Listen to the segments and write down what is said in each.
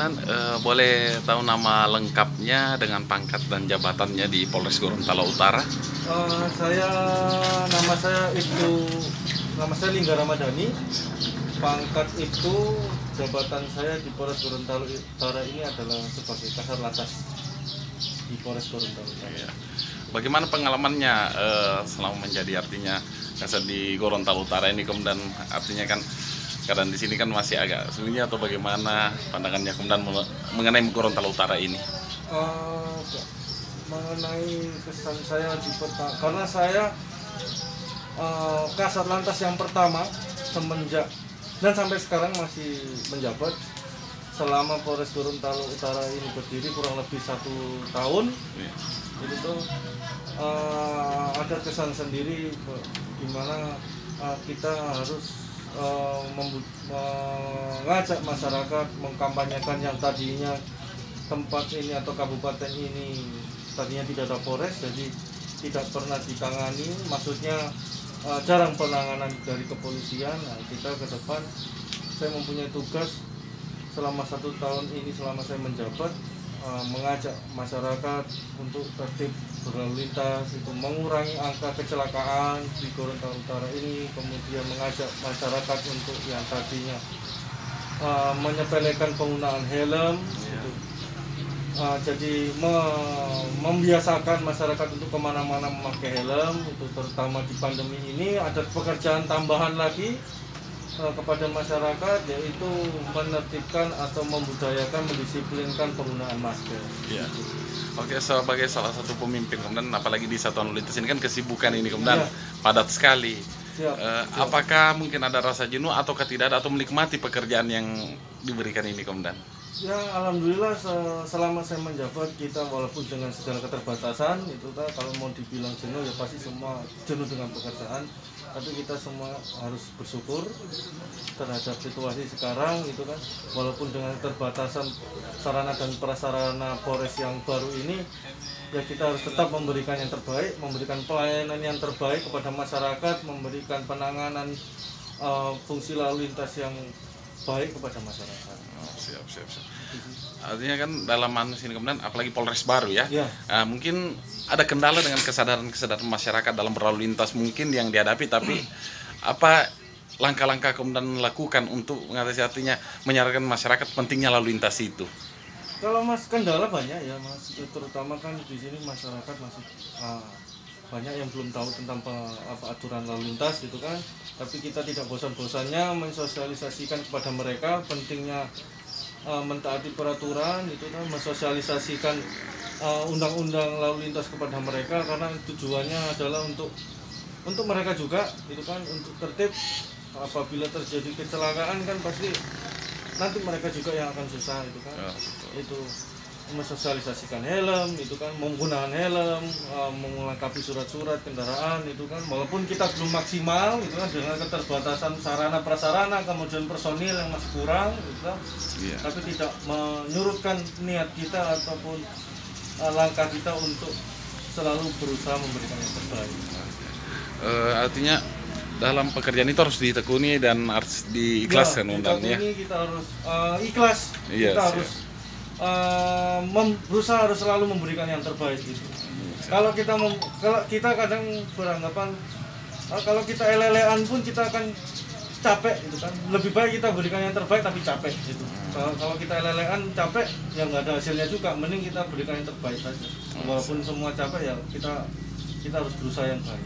Komandan, boleh tahu nama lengkapnya dengan pangkat dan jabatannya di Polres Gorontalo Utara? Saya nama saya Lingga Ramadhani. Pangkat itu jabatan saya di Polres Gorontalo Utara ini adalah sebagai Kasar Lantas di Polres Gorontalo Utara. Iya. Bagaimana pengalamannya selama menjadi artinya Kasar di Gorontalo Utara ini, kemudian artinya kan keadaan di sini kan masih agak sunyi, atau bagaimana pandangannya kemudian mengenai Gorontalo Utara ini? Mengenai kesan saya karena saya Kasar Lantas yang pertama semenjak dan sampai sekarang masih menjabat selama Polres Gorontalo Utara ini berdiri kurang lebih 1 tahun. Itu tuh ada kesan sendiri di mana kita harus mengajak masyarakat mengkampanyekan yang tadinya tempat ini atau kabupaten ini tadinya tidak ada Polres, jadi tidak pernah ditangani, maksudnya jarang penanganan dari kepolisian. Nah, kita ke depan saya mempunyai tugas selama 1 tahun ini, selama saya menjabat, mengajak masyarakat untuk tertib berlalu lintas, itu mengurangi angka kecelakaan di Gorontalo Utara ini, kemudian mengajak masyarakat untuk yang tadinya menyepelekan penggunaan helm, gitu. Jadi membiasakan masyarakat untuk kemana-mana memakai helm, itu terutama di pandemi ini. Ada pekerjaan tambahan lagi kepada masyarakat, yaitu menertibkan atau membudayakan, mendisiplinkan penggunaan masker. Iya. Oke, sebagai salah satu pemimpin, kemudian apalagi di satuan lalu lintas ini kan kesibukan ini kemudian padat sekali. Apakah mungkin ada rasa jenuh ataukah tidak ada, atau menikmati pekerjaan yang diberikan ini kemudian? Ya, alhamdulillah selama saya menjabat, kita walaupun dengan segala keterbatasan itu kalau mau dibilang jenuh ya pasti semua jenuh dengan pekerjaan, tapi kita semua harus bersyukur terhadap situasi sekarang itu kan, walaupun dengan keterbatasan sarana dan prasarana Polres yang baru ini, ya kita harus tetap memberikan yang terbaik, memberikan pelayanan yang terbaik kepada masyarakat, memberikan penanganan fungsi lalu lintas yang baik kepada masyarakat. Siap. Artinya kan dalam manusia ini kemudian apalagi Polres baru ya. Mungkin ada kendala dengan kesadaran masyarakat dalam berlalu lintas mungkin yang dihadapi, tapi apa langkah-langkah kemudian melakukan untuk mengatasi, artinya menyarankan masyarakat pentingnya lalu lintas itu? Kalau kendala banyak ya Mas, terutama kan di sini masyarakat masih banyak yang belum tahu tentang aturan lalu lintas gitu kan. Tapi kita tidak bosan-bosannya mensosialisasikan kepada mereka pentingnya mentaati peraturan itu kan, mensosialisasikan undang-undang lalu lintas kepada mereka, karena tujuannya adalah untuk mereka juga itu kan, untuk tertib. Apabila terjadi kecelakaan kan pasti nanti mereka juga yang akan susah itu kan. Itu mensosialisasikan helm itu kan, menggunakan helm, melengkapi surat-surat kendaraan itu kan, walaupun kita belum maksimal itu kan dengan keterbatasan sarana prasarana, kemudian personil yang masih kurang gitu kan. Tapi tidak menyurutkan niat kita ataupun langkah kita untuk selalu berusaha memberikan yang terbaik. Artinya dalam pekerjaan itu harus ditekuni dan harus diikhlaskan undangnya. Kita harus ikhlas, kita harus berusaha harus selalu memberikan yang terbaik gitu. Kalau kita kadang beranggapan kalau kita elelean pun kita akan capek gitu kan. Lebih baik kita berikan yang terbaik tapi capek gitu. Kalau kita elelean capek ya nggak ada hasilnya juga. Mending kita berikan yang terbaik saja. Walaupun semua capek ya kita harus berusaha yang baik.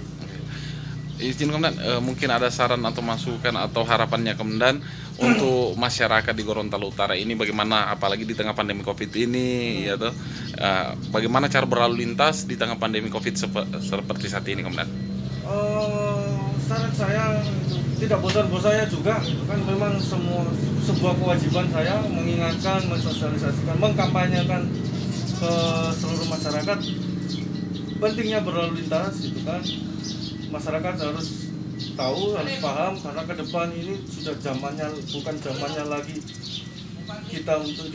Izin kemudian mungkin ada saran atau masukan atau harapannya kemudian untuk masyarakat di Gorontalo Utara ini, bagaimana apalagi di tengah pandemi Covid ini ya toh, bagaimana cara berlalu lintas di tengah pandemi Covid seperti saat ini kemudian? Saran saya tidak bosan-bosannya juga itu kan, memang sebuah kewajiban saya mengingatkan, mensosialisasikan, mengkampanyekan ke seluruh masyarakat pentingnya berlalu lintas itu kan. Masyarakat harus tahu, harus paham, karena ke depan ini sudah zamannya, bukan zamannya lagi kita untuk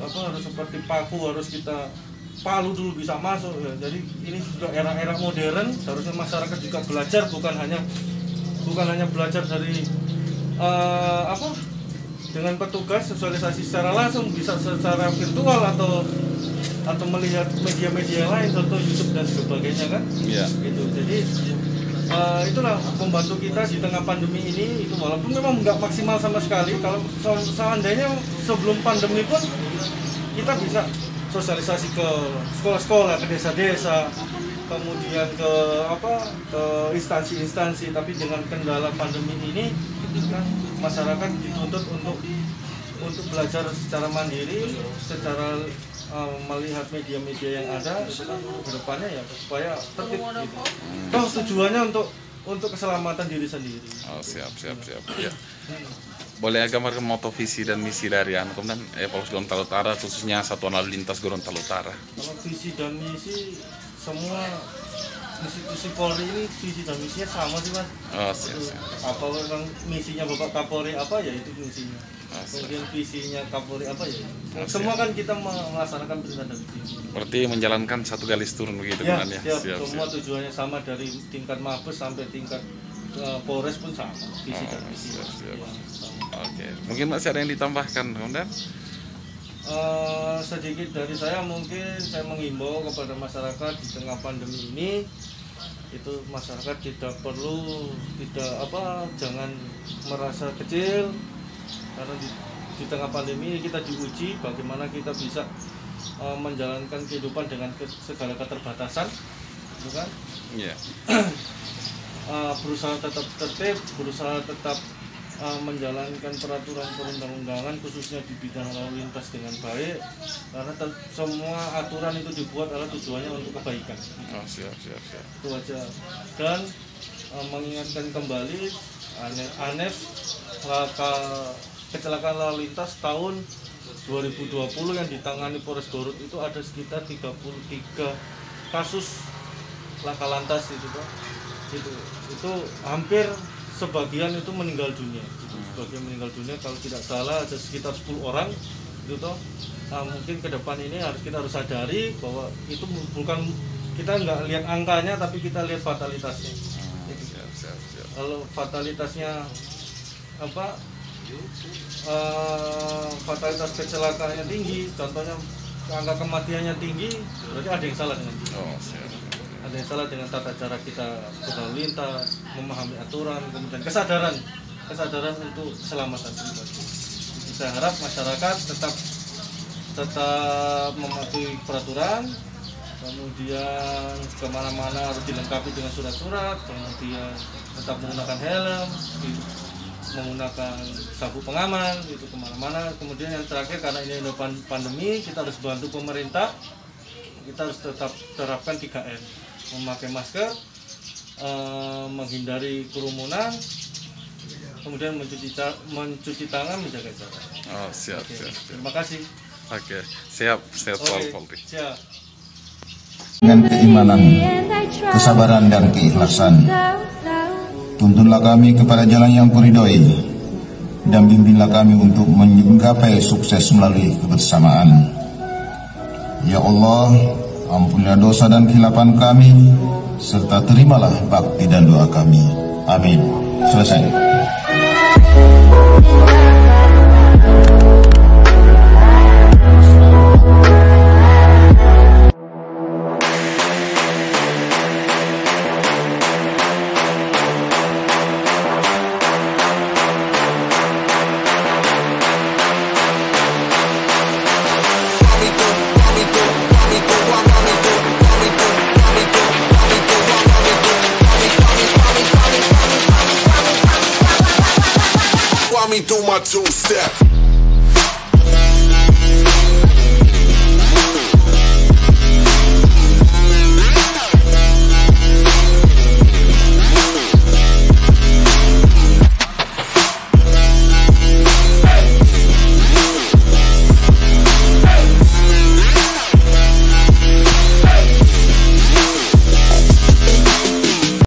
harus seperti paku, harus kita palu dulu bisa masuk ya. Jadi ini sudah era-era modern, seharusnya masyarakat juga belajar, bukan hanya belajar dari dengan petugas sosialisasi secara langsung, bisa secara virtual atau melihat media-media lain, contoh YouTube dan sebagainya kan. Iya. Gitu. Jadi itulah membantu kita di tengah pandemi ini. Itu walaupun memang nggak maksimal sama sekali. Kalau seandainya sebelum pandemi pun kita bisa sosialisasi ke sekolah-sekolah, ke desa-desa, kemudian ke instansi-instansi. Tapi dengan kendala pandemi ini kan masyarakat dituntut untuk belajar secara mandiri, secara melihat media-media yang ada itu kan ke depannya ya supaya tertib gitu. Toh tujuannya untuk keselamatan diri sendiri. Oh, siap. Ya. Boleh gambarkan moto, visi dan misi dari Kemudian Polres Gorontalo Utara, khususnya Satuan Lalu Lintas Gorontalo Utara. Kalau visi dan misi, semua institusi Polri ini visi dan misinya sama sih Mas. Oh, siap. Apa memang misinya Bapak Kapolri apa ya itu misinya. Kemudian visinya Kapolri apa ya. Semua kan kita melaksanakan perintah dan visi. Berarti menjalankan satu garis turun begitu ya, kan ya. Siap. Semua tujuannya sama dari tingkat Mabes sampai tingkat Polres pun sama. Visi dan misi. Siap. Ya, Oke. Mungkin masih ada yang ditambahkan kemudian? Sedikit dari saya, mungkin saya mengimbau kepada masyarakat di tengah pandemi ini, itu masyarakat jangan merasa kecil, karena di tengah pandemi kita diuji bagaimana kita bisa menjalankan kehidupan dengan segala keterbatasan, gitu kan? Iya. Berusaha tetap tertib, berusaha tetap menjalankan peraturan perundang-undangan khususnya di bidang lalu lintas dengan baik, karena semua aturan itu dibuat adalah tujuannya untuk kebaikan. Oh, siap. Itu aja. Dan mengingatkan kembali ANEF kecelakaan lalu lintas tahun 2020 yang ditangani Polres Garut itu ada sekitar 33 kasus laka lantas itu Pak. Itu hampir sebagian itu meninggal dunia. Sebagian meninggal dunia, kalau tidak salah ada sekitar 10 orang itu toh. Nah, mungkin ke depan ini kita harus sadari bahwa itu bukan, kita nggak lihat angkanya tapi kita lihat fatalitasnya. Siap. Kalau fatalitasnya fatalitas kecelakaannya tinggi, contohnya angka kematiannya tinggi, berarti ada yang salah dengan kita. Oh, siap. Ada yang salah dengan tata cara kita berlalu lintas, memahami aturan, kemudian kesadaran untuk keselamatan pribadi. Saya harap masyarakat tetap mematuhi peraturan, kemudian kemana-mana harus dilengkapi dengan surat-surat, kemudian tetap menggunakan helm, menggunakan sabuk pengaman itu kemana-mana. Kemudian yang terakhir, karena ini ada pandemi, kita harus bantu pemerintah, kita harus tetap terapkan 3M, memakai masker, menghindari kerumunan, kemudian mencuci tangan, menjaga jarak. Oh, siap. Terima kasih. Oke, siap Polri. Siap. Dengan keimanan, kesabaran dan keikhlasan, tuntunlah kami kepada jalan yang kuridhoi, dan bimbinglah kami untuk menggapai sukses melalui kebersamaan. Ya Allah, ampunilah dosa dan khilapan kami, serta terimalah bakti dan doa kami. Amin. Selesai. Me do my two-step.